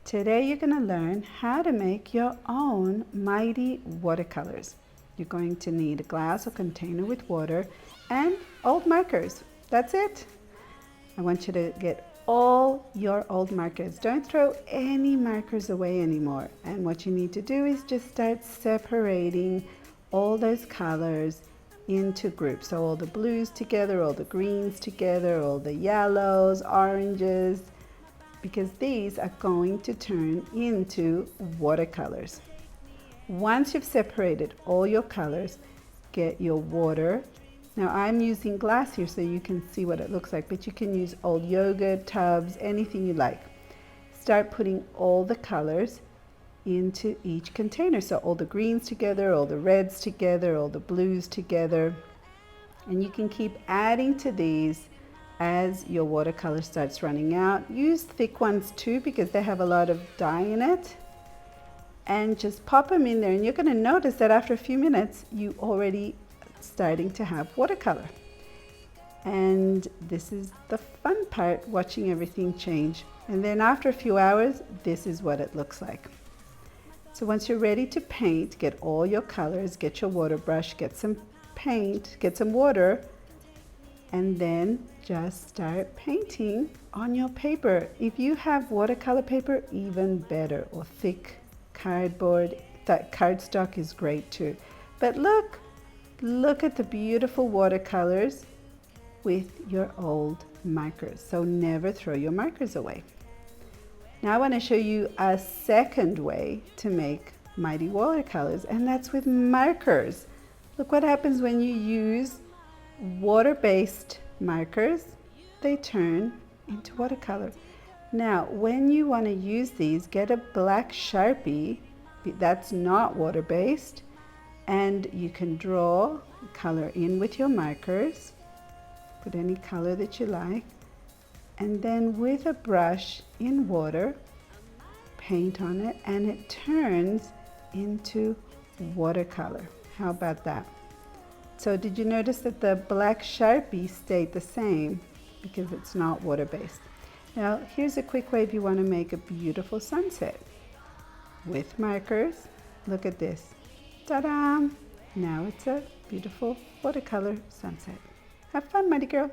Today you're going to learn how to make your own Mighty Watercolors. You're going to need a glass or container with water and old markers. That's it. I want you to get all your old markers. Don't throw any markers away anymore. And what you need to do is just start separating all those colors into groups. So all the blues together, all the greens together, all the yellows, oranges, because these are going to turn into watercolors. Once you've separated all your colors, get your water. Now I'm using glass here so you can see what it looks like, but you can use old yogurt tubs, anything you like. Start putting all the colors into each container. So all the greens together, all the reds together, all the blues together. And you can keep adding to these as your watercolor starts running out. Use thick ones too because they have a lot of dye in it. And just pop them in there and you're going to notice that after a few minutes you already starting to have watercolor. And this is the fun part, watching everything change. And then after a few hours, this is what it looks like. So once you're ready to paint, get all your colors, get your water brush, get some paint, get some water, and then just start painting on your paper. If you have watercolor paper, even better, or thick cardboard. That cardstock is great too. But look at the beautiful watercolors with your old markers. So never throw your markers away. Now I want to show you a second way to make Mighty Watercolors, and that's with markers. Look what happens when you use water-based markers. They turn into watercolor. Now when you want to use these, get a black Sharpie that's not water-based, and you can draw color in with your markers. Put any color that you like, and then with a brush in water, paint on it, and it turns into watercolor. How about that? So did you notice that the black Sharpie stayed the same because it's not water-based? Now here's a quick way if you want to make a beautiful sunset with markers. Look at this. Ta-da! Now it's a beautiful watercolor sunset. Have fun, mighty girl.